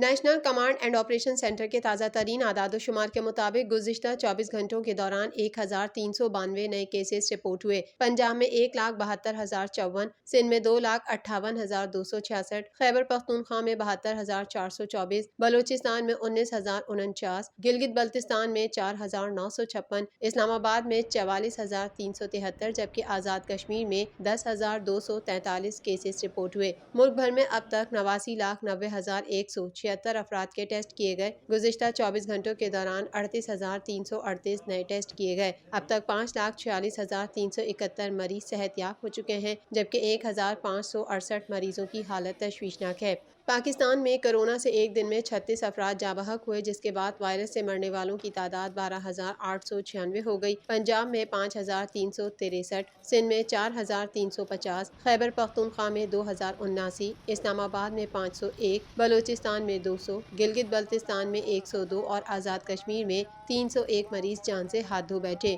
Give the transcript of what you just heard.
National command and operation centre کے تازہ ترین اعداد و شمار کے مطابق گزشتہ 24 گھنٹوں کے دوران 1392 نئے کیسز رپورٹ ہوئے۔ پنجاب میں 1,72,054، سندھ میں 2,58,266، خیبر پختونخوا میں 72,424، بلوچستان میں 19,049، گلگت بلتستان میں 4,956، اسلام آباد میں 44,373، جبکہ آزاد کشمیر میں 10,243 کیسز رپورٹ ہوئے۔ ملک بھر میں اب تک 89,90,176 افراد کے ٹیسٹ کیے گئے۔ گزشتہ 24 گھنٹوں کے دوران 38,338 نئے ٹیسٹ کیے گئے۔ اب تک 5,46,371 مریض صحت یاب ہو چکے ہیں، جبکہ 1,568 مریضوں کی حالت تشویشناک ہے۔ پاکستان میں کرونا سے ایک دن میں 36 افراد جاں بحق ہوئے، جس کے بعد وائرس سے مرنے والوں کی تعداد 12,896 ہو گئی۔ پنجاب میں 5,363، سندھ میں 4,350، خیبر پختونخوا میں 2,079، اسلام آباد میں 501، بلوچستان میں 200، گلگت بلتستان میں 102 اور آزاد کشمیر میں 301 مریض جان سے ہاتھ دھو بیٹھے۔